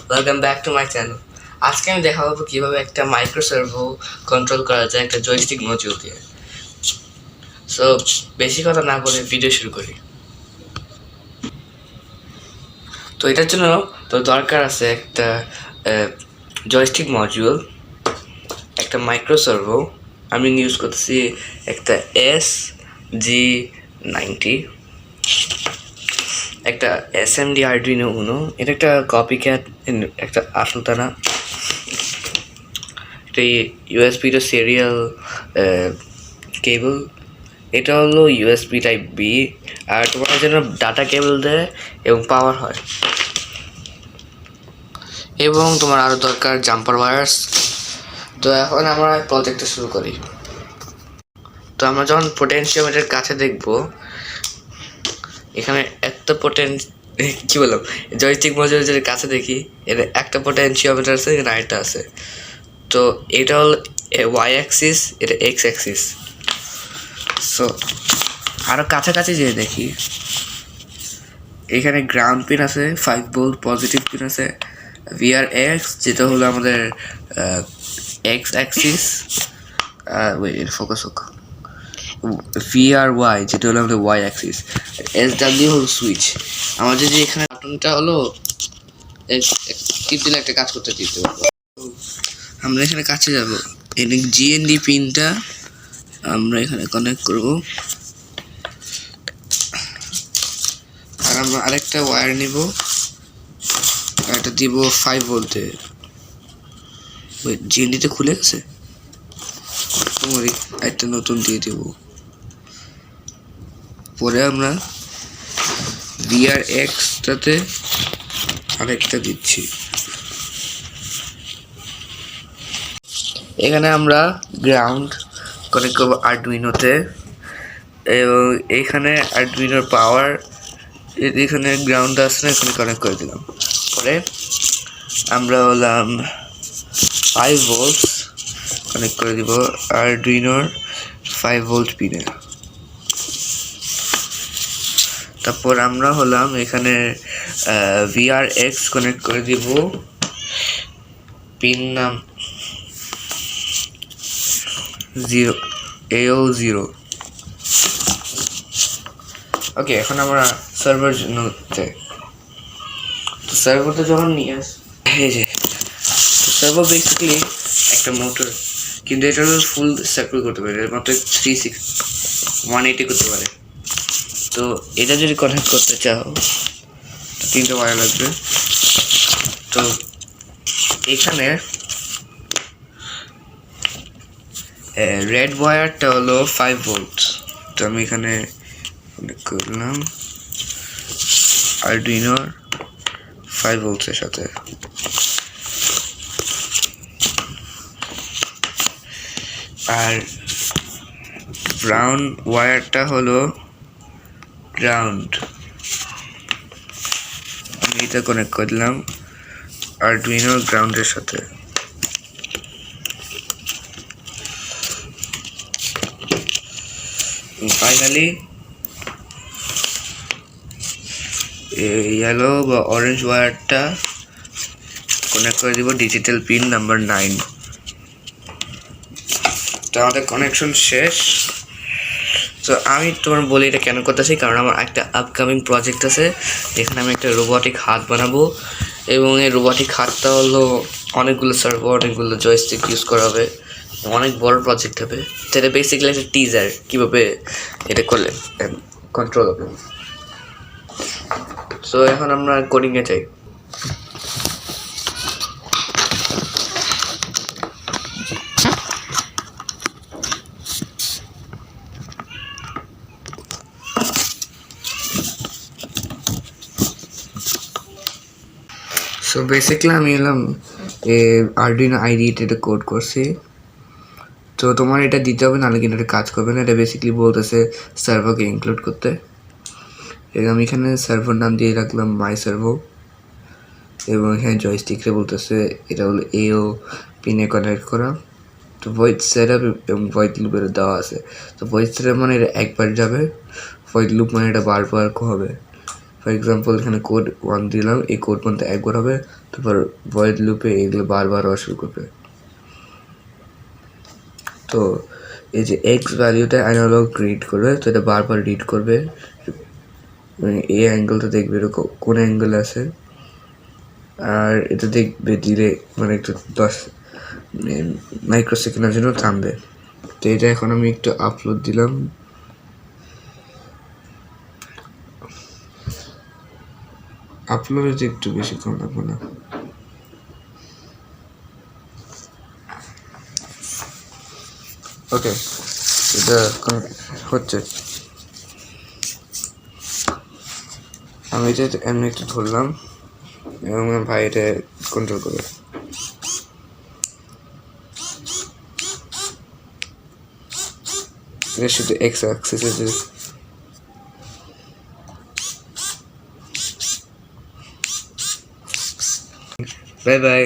Welcome back to my channel. আজকে আমি দেখাবো কিভাবে একটা মাইক্রো সার্ভো কন্ট্রোল করা যায় একটা জয়স্টিক মডিউল দিয়ে। সো বেশি কথা না বলে ভিডিও শুরু করি। তো এটার জন্য তো দরকার আছে একটা জয়স্টিক মডিউল, একটা মাইক্রো সার্ভো। আমি ইউজ করতেছি একটা SG90, একটা SMD আরডুইনো উনো। এটা একটা কপি ক্যাট, একটা আসলটা না। একটা USB টু সিরিয়াল কেবল। এটা হলো USB টাইপ বি, আর তোমার জন্য ডাটা কেবল দেয় এবং পাওয়ার হয়। এবং তোমার আরও দরকার জাম্পার ওয়্যারস। তো এখন আমরা প্রজেক্টটা শুরু করি। তো আমরা যখন পোটেনশিওমিটার কাছে দেখব, এখানে একটা কি বললাম, জয়স্টিক মডিউলের কাছে দেখি এর একটা পোটেনশিওমিটার আছে, এখানে আরেকটা আছে। তো এটা হল ওয়াই অ্যাক্সিস, এটা এক্স অ্যাক্সিস। সো আরও কাছাকাছি যেয়ে দেখি, এখানে গ্রাউন্ড পিন আছে, 5 ভোল্ট পজিটিভ পিন আছে, VRX যেটা হলো আমাদের এক্স অ্যাক্সিস, ফোকাস হোক, VRY যেটা হলো আমাদের ওয়াই অ্যাক্সিস, SW হলো সুইচ। আমাদের যে এখানে বাটনটা হলো টিপ দিলে একটা কাজ করতে দিতে পারবো। আমরা এখানে কাছে যাব, এখানে GND পিনটা আমরা এখানে কানেক্ট করব, আর আমরা আরেকটা ওয়্যার নিব, এটা দিব 5 ভোল্টে। GNDতে খুলে গেছে, একটা নতুন দিয়ে দেব। পরে আমরা VRX-টাতে আরেকটা দিচ্ছি। এখানে আমরা গ্রাউন্ড কানেক্ট করবো আরডুইনোতে, এবং এখানে আরডুইনোর পাওয়ার, এখানে গ্রাউন্ড আসছে না, এখানে কানেক্ট করে দিলাম। পরে আমরা হলাম 5 ভোল্ট কানেক্ট করে দিব আরডুইনোর 5 ভোল্ট পিনে। তারপর আমরা হলাম এখানে VRX কানেক্ট করে দিব পিন নাম 0 ওকে। এখন আমরা সার্ভার জন্য যাই। তো সার্ভারটা যখন নিয়ে এই যে সার্ভার বেসিক্যালি একটা মোটর, কিন্তু এটা ফুল সার্কেল করতে পারে, মাত্র 180 করতে পারে। তো এটা যদি কানেক্ট করতে চাও, 3টে ওয়্যার লাগবে। তো এখানে রেড ওয়্যারটা হলো 5 ভোল্ট। তো আমি এখানে করলাম আরডুইনোর 5 ভোল্টের সাথে। আর ব্রাউন ওয়্যারটা হলো গ্রাউন্ড, আমি এটা কানেক্ট করলাম আরডুইনোর গ্রাউন্ডের সাথে। ফাইনালি ইয়েলো বা অরেঞ্জ ওয়্যারটা কানেক্ট করে দিব ডিজিটাল পিন নাম্বার 9। তো আমাদের কানেকশন শেষ। তো আমি তোমার বলি এটা কেন করতেছি, কারণ আমার একটা আপকামিং প্রজেক্ট আছে, যেখানে আমি একটা রোবটিক হাত বানাবো, এবং এই রোবটিক হাতটা হলো অনেকগুলো সার্ভো, অনেকগুলো জয়স্টিক ইউজ করা হবে, অনেক বড় প্রজেক্ট হবে। এটা বেসিক্যালি একটা টিজার কীভাবে এটা করলে কন্ট্রোল হবে। সো এখন আমরা কোডিংয়ে যাই। সো বেসিক্যালি আমি এলাম আরডুইনো আইডিটা কোড করছি। তো তোমার এটা দিতে হবে, নাহলে কিন্তু এটা কাজ করবে না। এটা বেসিক্যালি বলতেছে সার্ভোকে ইনক্লুড করতে। আমি এখানে সার্ভোর নাম দিয়ে রাখলাম মাই সার্ভো, এবং এখানে জয়স্টিকরে বলতেছে এটা হলো AO পিনে কানেক্ট করা। তো ভয়েড সেট আপ এবং ভয়েড লুপের দেওয়া আছে। তো ভয়েড সেট আপ মানে এটা একবার যাবে, ভয়েড লুপ মানে এটা বারবার হবে। ফর এক্সাম্পল এখানে কোড 1 দিলাম, এই কোড পর্যন্ত একবার হবে, তারপর ভয়েড লুপে এগুলো বারবার হওয়া শুরু করবে। তো এই যে এক্স ভ্যালিউটা অ্যানালগ রিড করবে, তো এটা বারবার রিড করবে, মানে এই অ্যাঙ্গেলটা দেখবে এরকম কোন অ্যাঙ্গেল আছে, আর এটা দেখবে দিলে মানে একটু 10 মাইক্রোসেকেন্ডের জন্য থামবে। তো এটা এখন আমি একটু আপলোড দিলাম, আপলোডে একটু বেশিক্ষণ লাগবে না। ওকে, এটা হচ্ছে, আমি এটা এমনি একটু ধরলাম এবং ভাই এটা কন্ট্রোল করবে। এটা শুধু এক্স অ্যাক্সিসে। Bye bye.